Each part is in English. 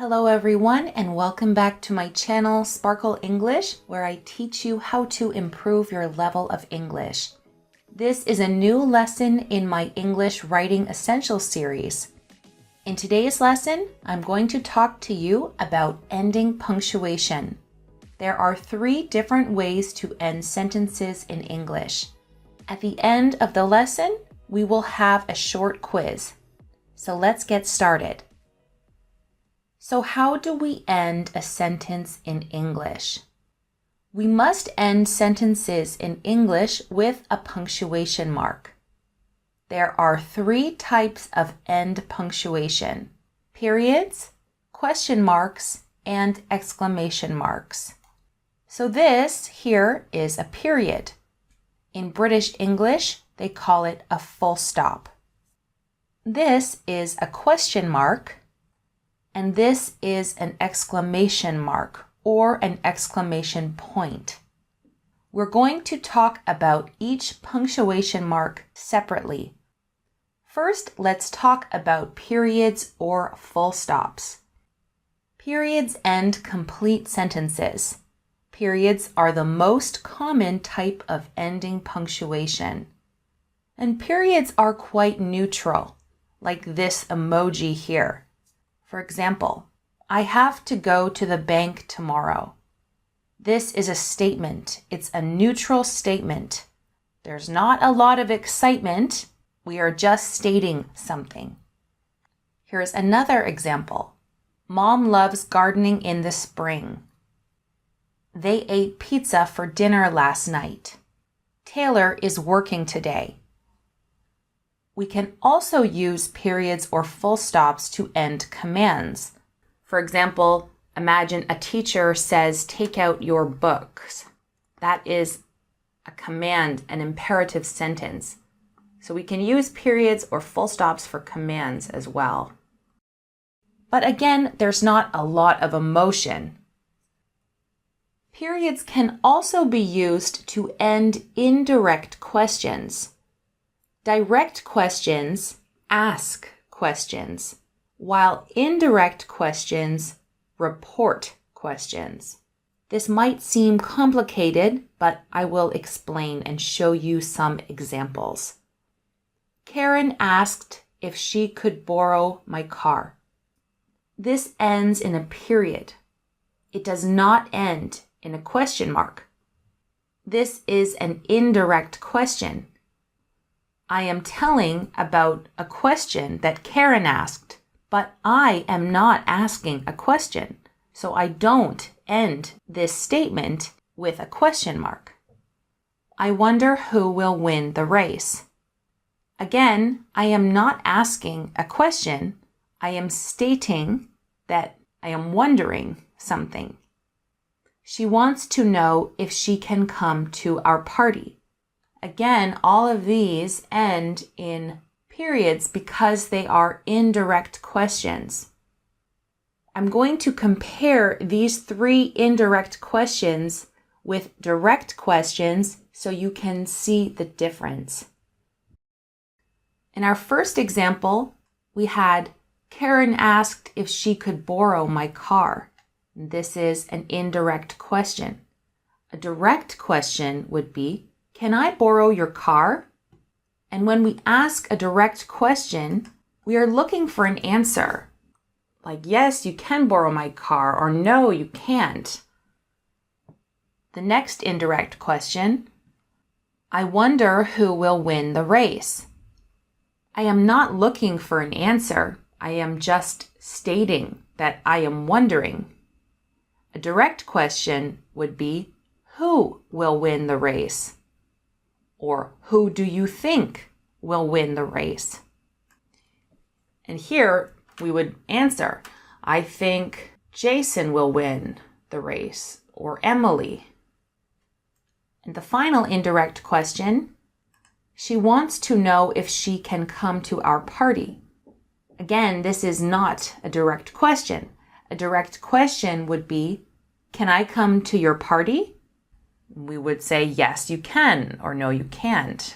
Hello everyone, and welcome back to my channel Sparkle English, where I teach you how to improve your level of English. This is a new lesson in my English Writing Essentials series. In today's lesson, I'm going to talk to you about ending punctuation. There are 3 different ways to end sentences in English. At the end of the lesson, we will have a short quiz. So let's get started. So how do we end a sentence in English? We must end sentences in English with a punctuation mark. There are 3 types of end punctuation: periods, question marks, and exclamation marks. So this here is a period. In British English, they call it a full stop. This is a question mark. And this is an exclamation mark or an exclamation point. We're going to talk about each punctuation mark separately. First, let's talk about periods or full stops. Periods end complete sentences. Periods are the most common type of ending punctuation. And periods are quite neutral, like this emoji here. For example, I have to go to the bank tomorrow. This is a statement. It's a neutral statement. There's not a lot of excitement. We are just stating something. Here's another example. Mom loves gardening in the spring. They ate pizza for dinner last night. Taylor is working today. We can also use periods or full stops to end commands. For example, imagine a teacher says, "Take out your books." That is a command, an imperative sentence. So we can use periods or full stops for commands as well. But again, there's not a lot of emotion. Periods can also be used to end indirect questions. Direct questions ask questions, while indirect questions report questions. This might seem complicated, but I will explain and show you some examples. Karen asked if she could borrow my car. This ends in a period. It does not end in a question mark. This is an indirect question. I am telling about a question that Karen asked, but I am not asking a question, so I don't end this statement with a question mark. I wonder who will win the race. Again, I am not asking a question. I am stating that I am wondering something. She wants to know if she can come to our party. Again, all of these end in periods because they are indirect questions. I'm going to compare these 3 indirect questions with direct questions so you can see the difference. In our first example, we had Karen asked if she could borrow my car. This is an indirect question. A direct question would be, "Can I borrow your car?" And when we ask a direct question, we are looking for an answer. Like, yes, you can borrow my car, or no, you can't. The next indirect question, I wonder who will win the race. I am not looking for an answer. I am just stating that I am wondering. A direct question would be, who will win the race? Or who do you think will win the race? And here we would answer, I think Jason will win the race, or Emily. And the final indirect question, she wants to know if she can come to our party. Again, this is not a direct question. A direct question would be, can I come to your party? We would say, yes, you can, or no, you can't.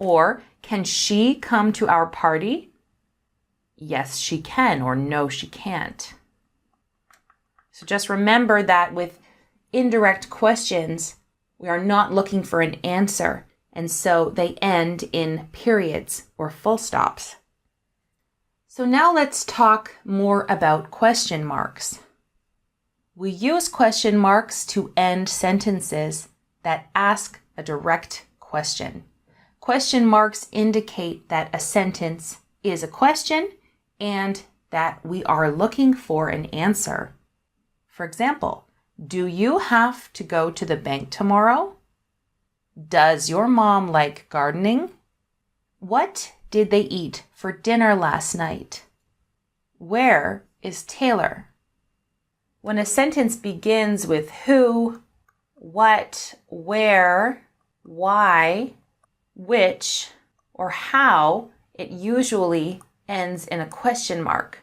Or, can she come to our party? yes, she can, or no, she can't. So just remember that with indirect questions, we are not looking for an answer, and so they end in periods or full stops. So now let's talk more about question marks. We use question marks to end sentences that ask a direct question. Question marks indicate that a sentence is a question and that we are looking for an answer. For example, do you have to go to the bank tomorrow? Does your mom like gardening? What did they eat for dinner last night? Where is Taylor? When a sentence begins with who, what, where, why, which, or how, it usually ends in a question mark.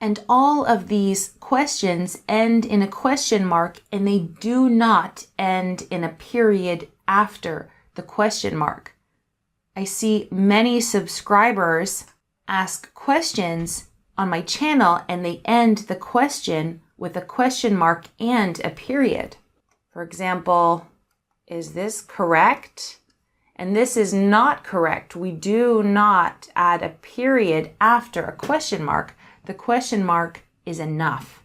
And all of these questions end in a question mark, and they do not end in a period after the question mark. I see many subscribers ask questions on my channel, and they end the question with a question mark and a period. For example, is this correct? And this is not correct. We do not add a period after a question mark. The question mark is enough.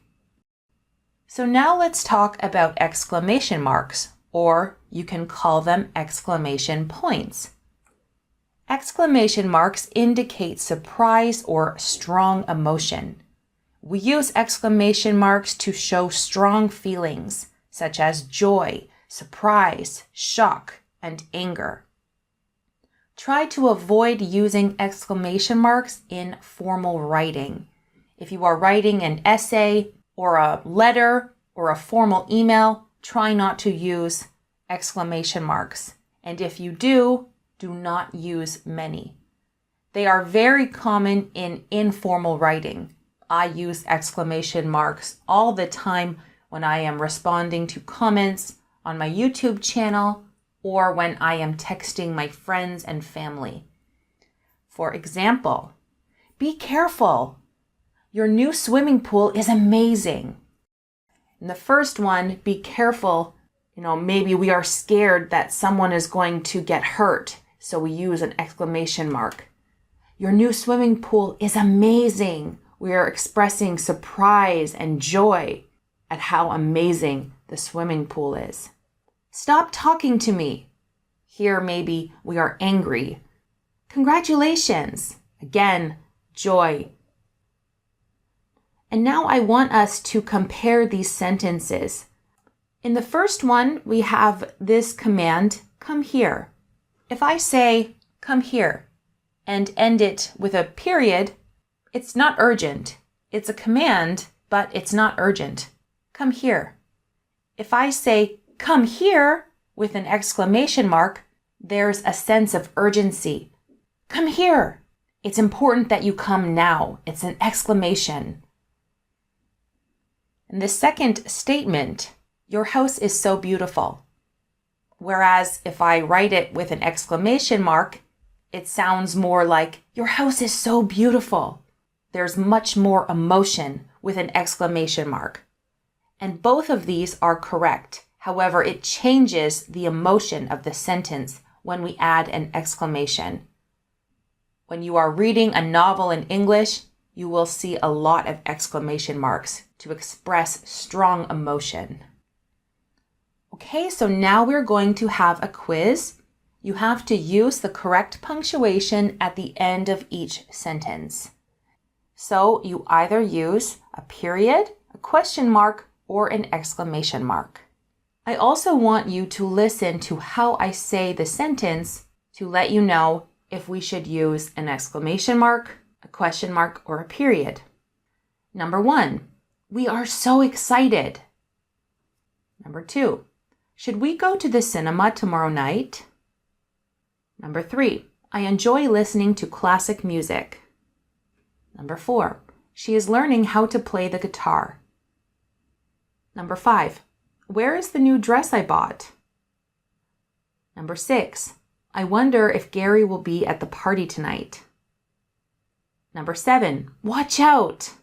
So now let's talk about exclamation marks, or you can call them exclamation points. Exclamation marks indicate surprise or strong emotion. We use exclamation marks to show strong feelings, such as joy, surprise, shock, and anger. Try to avoid using exclamation marks in formal writing. If you are writing an essay or a letter or a formal email, try not to use exclamation marks. And if you do, do not use many. They are very common in informal writing. I use exclamation marks all the time when I am responding to comments on my YouTube channel or when I am texting my friends and family. For example, be careful. Your new swimming pool is amazing. In the first one, be careful. Maybe we are scared that someone is going to get hurt, so we use an exclamation mark. Your new swimming pool is amazing. We are expressing surprise and joy at how amazing the swimming pool is. Stop talking to me. Here, maybe we are angry. Congratulations. Again, joy. And now I want us to compare these sentences. In the first one, we have this command, come here. If I say, come here, and end it with a period, it's not urgent. It's a command, but it's not urgent. Come here. If I say, come here, with an exclamation mark, there's a sense of urgency. Come here. It's important that you come now. It's an exclamation. In the second statement, your house is so beautiful. Whereas if I write it with an exclamation mark, it sounds more like, your house is so beautiful. There's much more emotion with an exclamation mark. And both of these are correct. However, it changes the emotion of the sentence when we add an exclamation. When you are reading a novel in English, you will see a lot of exclamation marks to express strong emotion. Okay, so now we're going to have a quiz. You have to use the correct punctuation at the end of each sentence. So you either use a period, a question mark, or an exclamation mark. I also want you to listen to how I say the sentence to let you know if we should use an exclamation mark, a question mark, or a period. Number 1, we are so excited. Number 2, should we go to the cinema tomorrow night? Number 3, I enjoy listening to classic music. Number 4, she is learning how to play the guitar. Number 5, where is the new dress I bought? Number 6, I wonder if Gary will be at the party tonight. Number 7, watch out.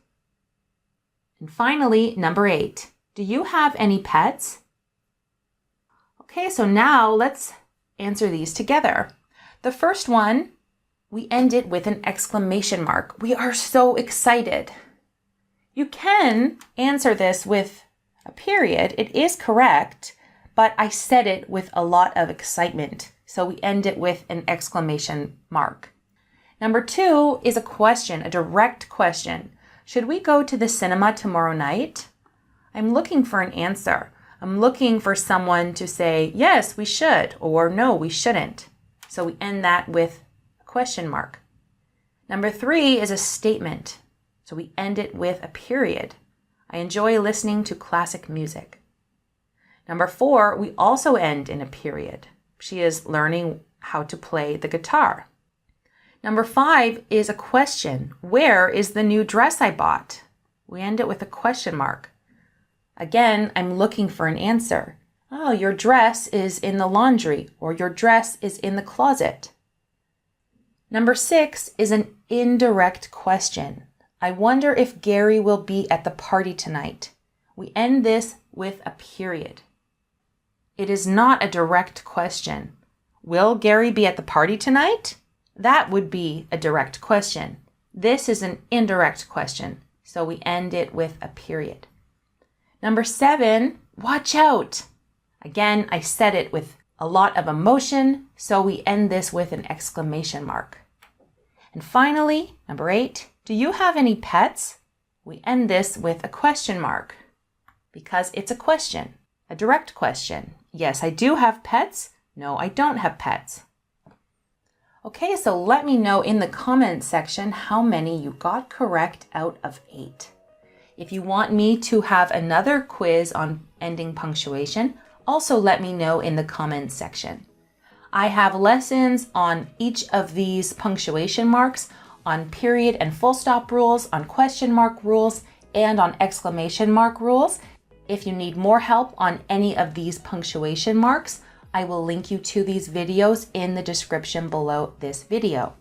And finally, number 8, do you have any pets? Okay, so now let's answer these together. The first one, we end it with an exclamation mark. We are so excited. You can answer this with a period. It is correct, but I said it with a lot of excitement. So we end it with an exclamation mark. Number 2 is a question, a direct question. Should we go to the cinema tomorrow night? I'm looking for an answer. I'm looking for someone to say, yes, we should, or no, we shouldn't. So we end that with a question mark. Number 3 is a statement. So we end it with a period. I enjoy listening to classic music. Number 4, we also end in a period. She is learning how to play the guitar. Number 5 is a question. Where is the new dress I bought? We end it with a question mark. Again, I'm looking for an answer. Oh, your dress is in the laundry, or your dress is in the closet. Number 6 is an indirect question. I wonder if Gary will be at the party tonight. We end this with a period. It is not a direct question. Will Gary be at the party tonight? That would be a direct question. This is an indirect question, so we end it with a period. Number 7, watch out. Again, I said it with a lot of emotion, so we end this with an exclamation mark. And finally, number 8, do you have any pets? We end this with a question mark because it's a question, a direct question. Yes, I do have pets. No, I don't have pets. Okay, so let me know in the comments section how many you got correct out of 8. If you want me to have another quiz on ending punctuation, also let me know in the comments section. I have lessons on each of these punctuation marks, on period and full stop rules, on question mark rules, and on exclamation mark rules. If you need more help on any of these punctuation marks, I will link you to these videos in the description below this video.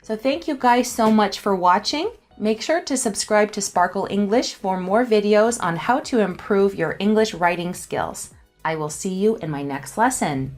So thank you guys so much for watching. Make sure to subscribe to Sparkle English for more videos on how to improve your English writing skills. I will see you in my next lesson.